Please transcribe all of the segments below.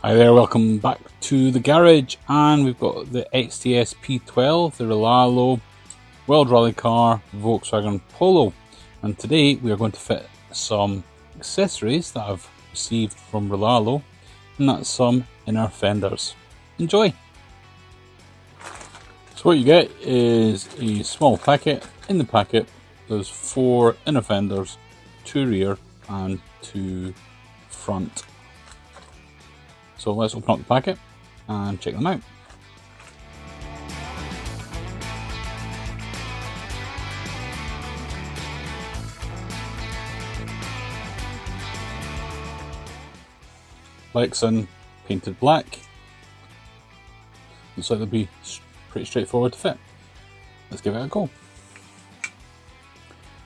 Hi there, welcome back to the garage, and we've got the XTS P12, the Rlaarlo World Rally Car Volkswagen Polo, and today we are going to fit some accessories that I've received from Rlaarlo, and that's some inner fenders. Enjoy! So what you get is a small packet. In the packet there's 4 inner fenders, 2 rear and 2 front. So let's open up the packet and check them out. Lexan painted black. Looks like they'll be pretty straightforward to fit. Let's give it a go.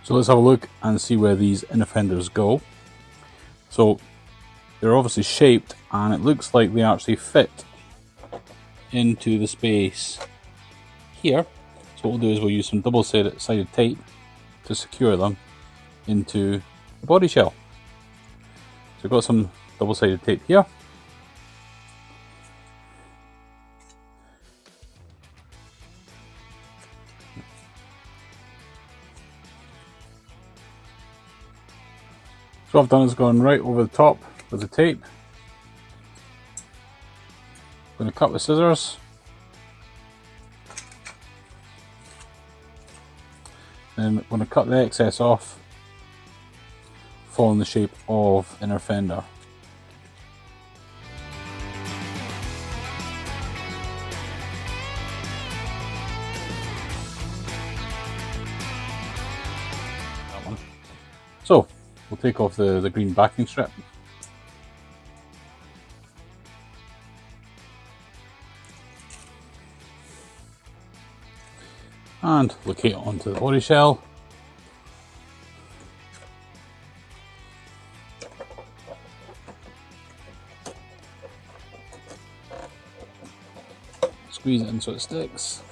So let's have a look and see where these inner fenders go. So they're obviously shaped, and it looks like they actually fit into the space here. So what we'll do is we'll use some double-sided tape to secure them into the body shell. So I've got some double-sided tape here. So what I've done is gone right over the top with the tape. I'm going to cut with scissors. And I'm going to cut the excess off, following the shape of inner fender. That one. So we'll take off the green backing strip. And locate it onto the body shell. Squeeze it in so it sticks.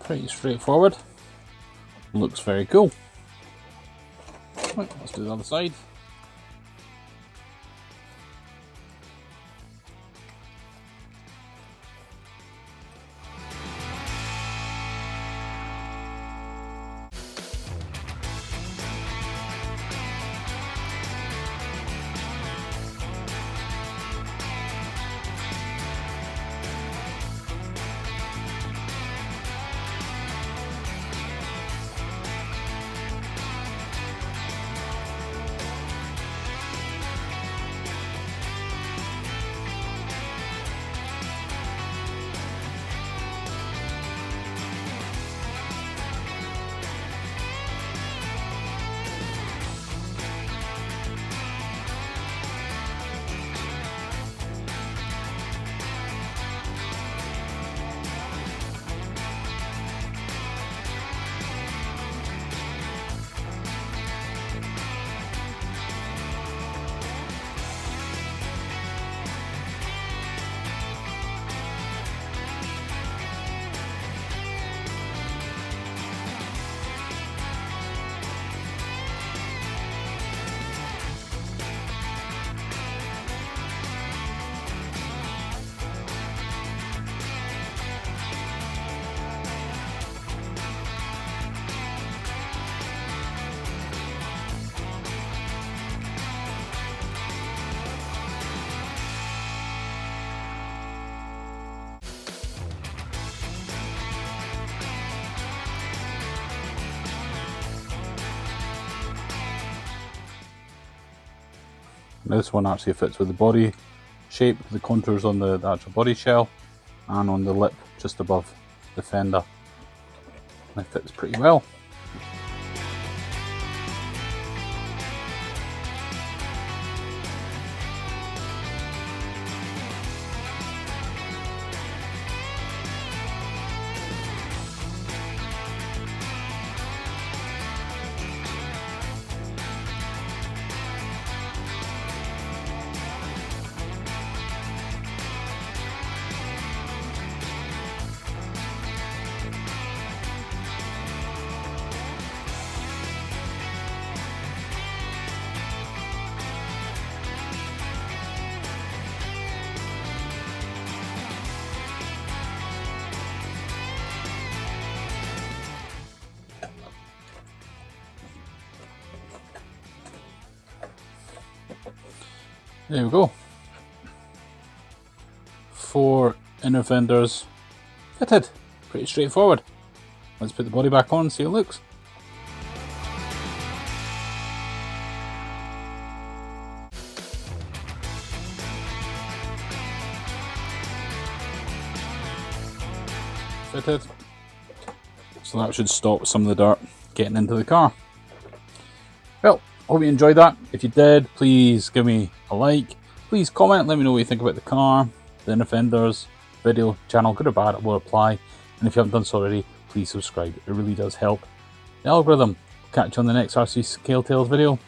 Pretty straightforward. Looks very cool. Right, let's do the other side. Now this one actually fits with the body shape, the contours on the actual body shell and on the lip just above the fender. And it fits pretty well. There we go. 4 inner fenders fitted. Pretty straightforward. Let's put the body back on and see how it looks. Fitted. So that should stop some of the dirt getting into the car. Well, hope you enjoyed that. If you did, please give me a like. Please comment, let me know what you think about the car, the inner fenders, video, channel, good or bad, it will apply. And if you haven't done so already, please subscribe. It really does help the algorithm. Catch you on the next RC Scale Tales video.